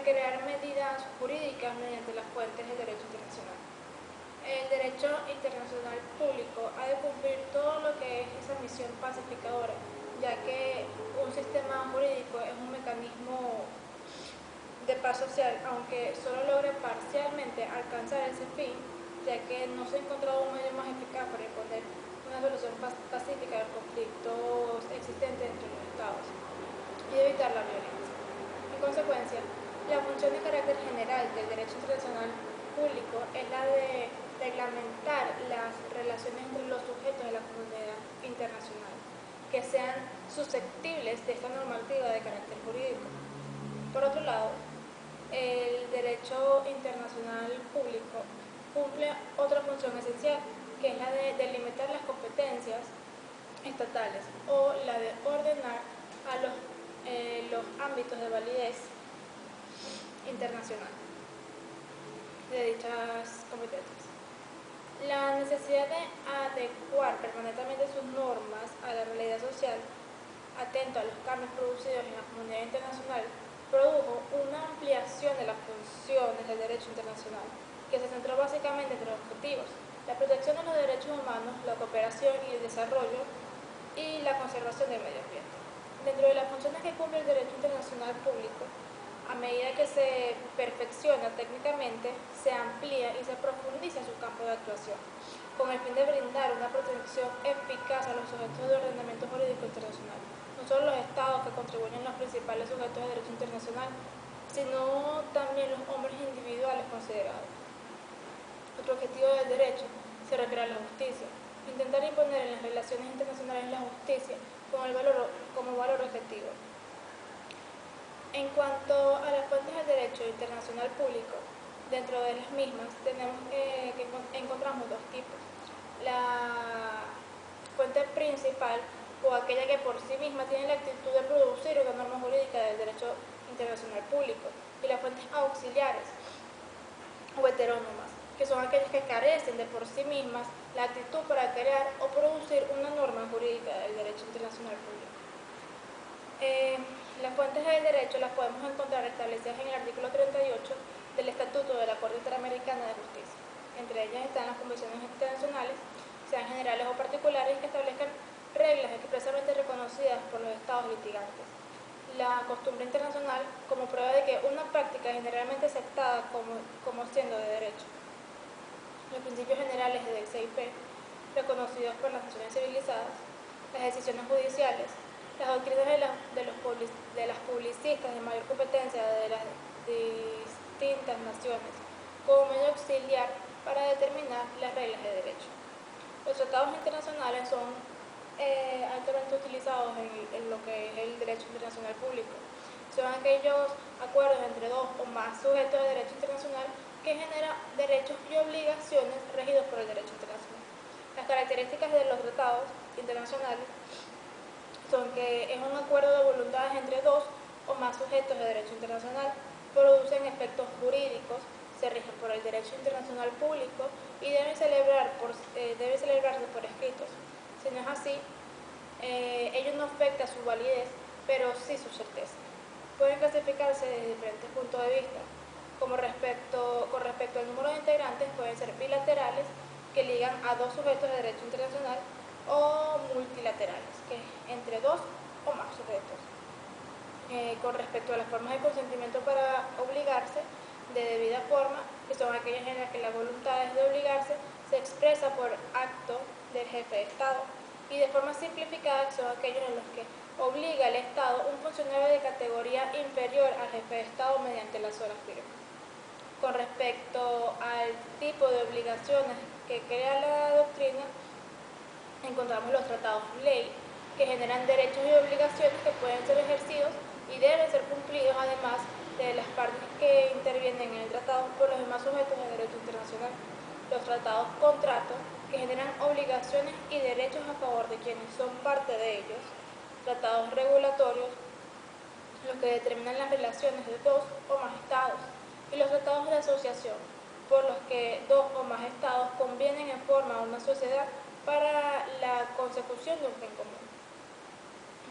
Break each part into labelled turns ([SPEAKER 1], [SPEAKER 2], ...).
[SPEAKER 1] crear medidas jurídicas mediante las fuentes del derecho internacional. El derecho internacional público ha de cumplir todo lo que es esa misión pacificadora, ya que un sistema jurídico es un mecanismo de paz social, aunque solo logre parcialmente alcanzar ese fin, ya que no se ha encontrado un medio más eficaz para imponer una solución pacífica de los conflictos existentes entre los estados y evitar la violencia. En consecuencia, la función de carácter general del derecho internacional público es la de reglamentar las relaciones entre los sujetos de la comunidad internacional, que sean susceptibles de esta normativa de carácter jurídico. Por otro lado, el derecho internacional público cumple otra función esencial, que es la de delimitar las competencias estatales o la de ordenar a los ámbitos de validez internacional de dichas competencias. La necesidad de adecuar permanentemente sus normas a la realidad social, atento a los cambios producidos en la comunidad internacional, produjo una ampliación de las funciones del derecho internacional, que se centró básicamente en los objetivos: la protección de los derechos humanos, la cooperación y el desarrollo, y la conservación del medio ambiente. Dentro de las funciones que cumple el derecho internacional público, a medida que se perfecciona técnicamente, se amplía y se profundiza su campo de actuación, con el fin de brindar una protección eficaz a los sujetos de ordenamiento jurídico internacional, no solo los estados que contribuyen a los principales sujetos de derecho internacional, sino también los hombres individuales considerados. Otro objetivo del derecho se refiere a la justicia: intentar imponer en las relaciones internacionales la justicia como valor objetivo. En cuanto a las fuentes del derecho internacional público, dentro de las mismas encontramos dos tipos: la fuente principal, o aquella que por sí misma tiene la actitud de producir una norma jurídica del derecho internacional público, y las fuentes auxiliares o heterónomas, que son aquellas que carecen de por sí mismas la actitud para crear o producir una norma jurídica del derecho internacional público. Las fuentes del derecho las podemos encontrar establecidas en el artículo 38 del Estatuto de la Corte Interamericana de Justicia. Entre ellas están las convenciones internacionales, sean generales o particulares, que establezcan reglas expresamente reconocidas por los estados litigantes. La costumbre internacional como prueba de que una práctica es generalmente aceptada como siendo de derecho. Los principios generales del CIP, reconocidos por las naciones civilizadas, las decisiones judiciales, las doctrinas de las publicistas de mayor competencia de las distintas naciones, como medio auxiliar para determinar las reglas de derecho. Los tratados internacionales son altamente utilizados en lo que es el derecho internacional público. Son aquellos acuerdos entre dos o más sujetos de derecho internacional que generan derechos y obligaciones regidos por el derecho internacional. Las características de los tratados internacionales son que es un acuerdo de voluntades entre dos o más sujetos de derecho internacional, producen efectos jurídicos, se rigen por el derecho internacional público y deben celebrarse por escritos. Si no es así, ello no afecta su validez, pero sí su certeza. Pueden clasificarse desde diferentes puntos de vista. Con respecto al número de integrantes, pueden ser bilaterales, que ligan a dos sujetos de derecho internacional, o multilaterales, que es entre dos o más sujetos. Con respecto a las formas de consentimiento para obligarse de debida forma, que son aquellas en las que la voluntad de obligarse se expresa por acto del jefe de Estado, y de forma simplificada, que son aquellos en los que obliga al Estado un funcionario de categoría inferior al jefe de Estado mediante la sola firma. Con respecto al tipo de obligaciones que crea la doctrina, encontramos los tratados ley, que generan derechos y obligaciones que pueden ser ejercidos y deben ser cumplidos, además de las partes que intervienen en el tratado, por los demás sujetos de derecho internacional. Los tratados contratos, que generan obligaciones y derechos a favor de quienes son parte de ellos. Tratados regulatorios, los que determinan las relaciones de dos o más estados. Y los tratados de asociación, por los que dos o más estados convienen en forma a una sociedad para la consecución de un fin común.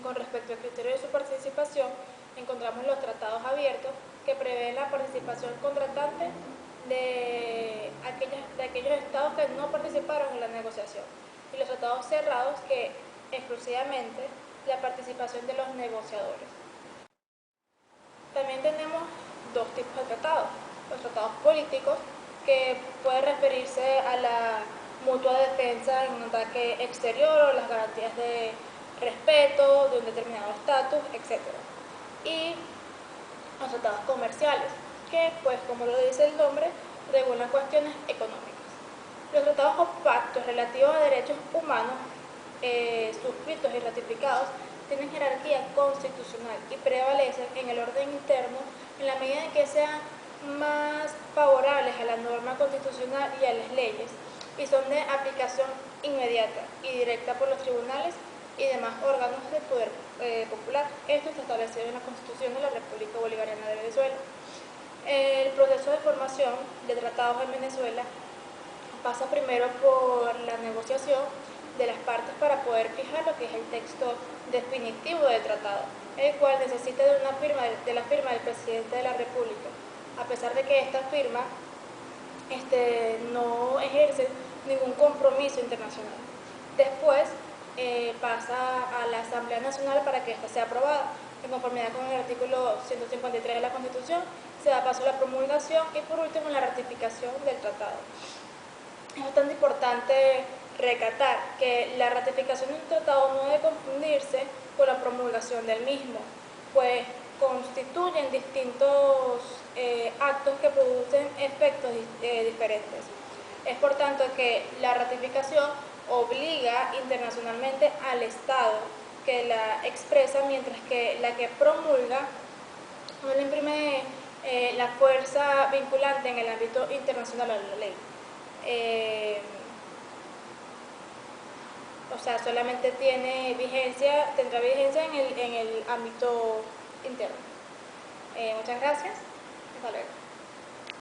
[SPEAKER 1] Con respecto al criterio de su participación, encontramos los tratados abiertos, que prevé la participación contratante de aquellos estados que no participaron en la negociación, y los tratados cerrados, que exclusivamente la participación de los negociadores. También tenemos dos tipos de tratados: los tratados políticos, que pueden referirse a la mutua defensa en un ataque exterior o las garantías de respeto de un determinado estatus, etc. Y los tratados comerciales, que, pues como lo dice el nombre, regulan cuestiones económicas. Los tratados o pactos relativos a derechos humanos suscritos y ratificados tienen jerarquía constitucional y prevalecen en el orden interno en la medida en que sean más favorables a la norma constitucional y a las leyes, y son de aplicación inmediata y directa por los tribunales y demás órganos del poder popular. Esto está establecido en la Constitución de la República Bolivariana de Venezuela. El proceso de formación de tratados en Venezuela pasa primero por la negociación de las partes para poder fijar lo que es el texto definitivo del tratado, el cual necesita de la firma del presidente de la República, a pesar de que esta firma no ejerce ningún compromiso internacional. Después pasa a la Asamblea Nacional para que ésta sea aprobada. En conformidad con el artículo 153 de la Constitución, se da paso a la promulgación y, por último, la ratificación del tratado. Es bastante importante recatar que la ratificación de un tratado no debe confundirse con la promulgación del mismo, pues constituyen distintos actos que producen efectos diferentes. Es por tanto que la ratificación obliga internacionalmente al Estado que la expresa, mientras que la que promulga no le imprime la fuerza vinculante en el ámbito internacional a la ley. O sea, solamente tendrá vigencia en el ámbito interno. Muchas gracias. Hasta luego.